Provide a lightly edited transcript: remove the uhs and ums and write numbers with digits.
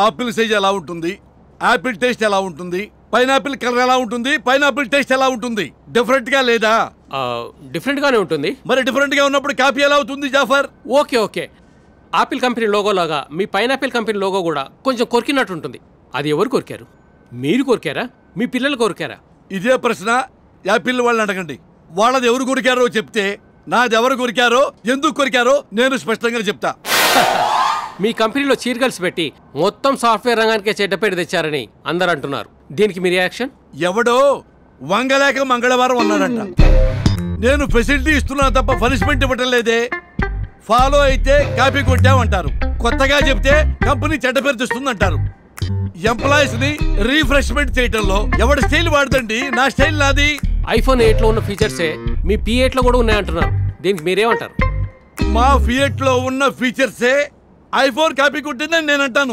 Apple size ఎలా ఉంటుంది, apple taste ఎలా ఉంటుంది, పైనాపిల్ కలర్ ఎలా ఉంటుంది, పైనాపిల్ టేస్ట్ ఎలా ఉంటుంది? డిఫరెంట్ గా లేదా? డిఫరెంట్ గానే ఉంటుంది. మరి డిఫరెంట్ గా ఉన్నప్పుడు కాపీ ఎలా అవుతుంది Jafar? Okay okay, Apple company logo లాగా మీ పైనాపిల్ కంపెనీ లోగో కూడా కొంచెం కొరికినట్టు ఉంటుంది. అది ఎవరు కొరికారు? మీరు కొరికారా, మీ పిల్లలు కొరికారా? ఇదే ప్రశ్న యాపిల్ వాళ్ళని అడగండి. వాళ్ళది ఎవరు కొరికారో చెప్తే నాది ఎవరు కొరికారో, ఎందుకు కొరికారో నేను స్పష్టంగా చెప్తా. మీ కంపెనీలో చీరగల్స్ పెట్టి మొత్తం సాఫ్ట్వేర్ రంగానికే చెడ్డ పేరు తెచ్చారని అందరు అంటున్నారు. దీనికి మీ రియాక్షన్? ఎవడో వంగలేక మంగళవారం అన్నాడంట. నేను ఫెసిలిటీ ఇస్తున్నా తప్ప పనిష్మెంట్ ఇవ్వటం లేదే. ఫాలో అయితే కాపీ కొట్టామంటారు, కొత్తగా చెప్తే కంపెనీ చెడ్డ పేరు తెస్తుందంటారు. ఎంప్లాయీస్ ని రీఫ్రెష్మెంట్ చేయటంలో ఎవడి స్టైల్ వాడదండి, నా స్టైల్ నాది. ఐఫోన్ 8 లో ఉన్న ఫీచర్సే మీ P8 లో కూడా ఉన్నాయంటున్నారు. దీనికి మీరేమంటారు? మా ఫియట్ లో ఉన్న ఫీచర్సే ఐఫోన్ కాపీ కొట్టిందని నేను అంటాను.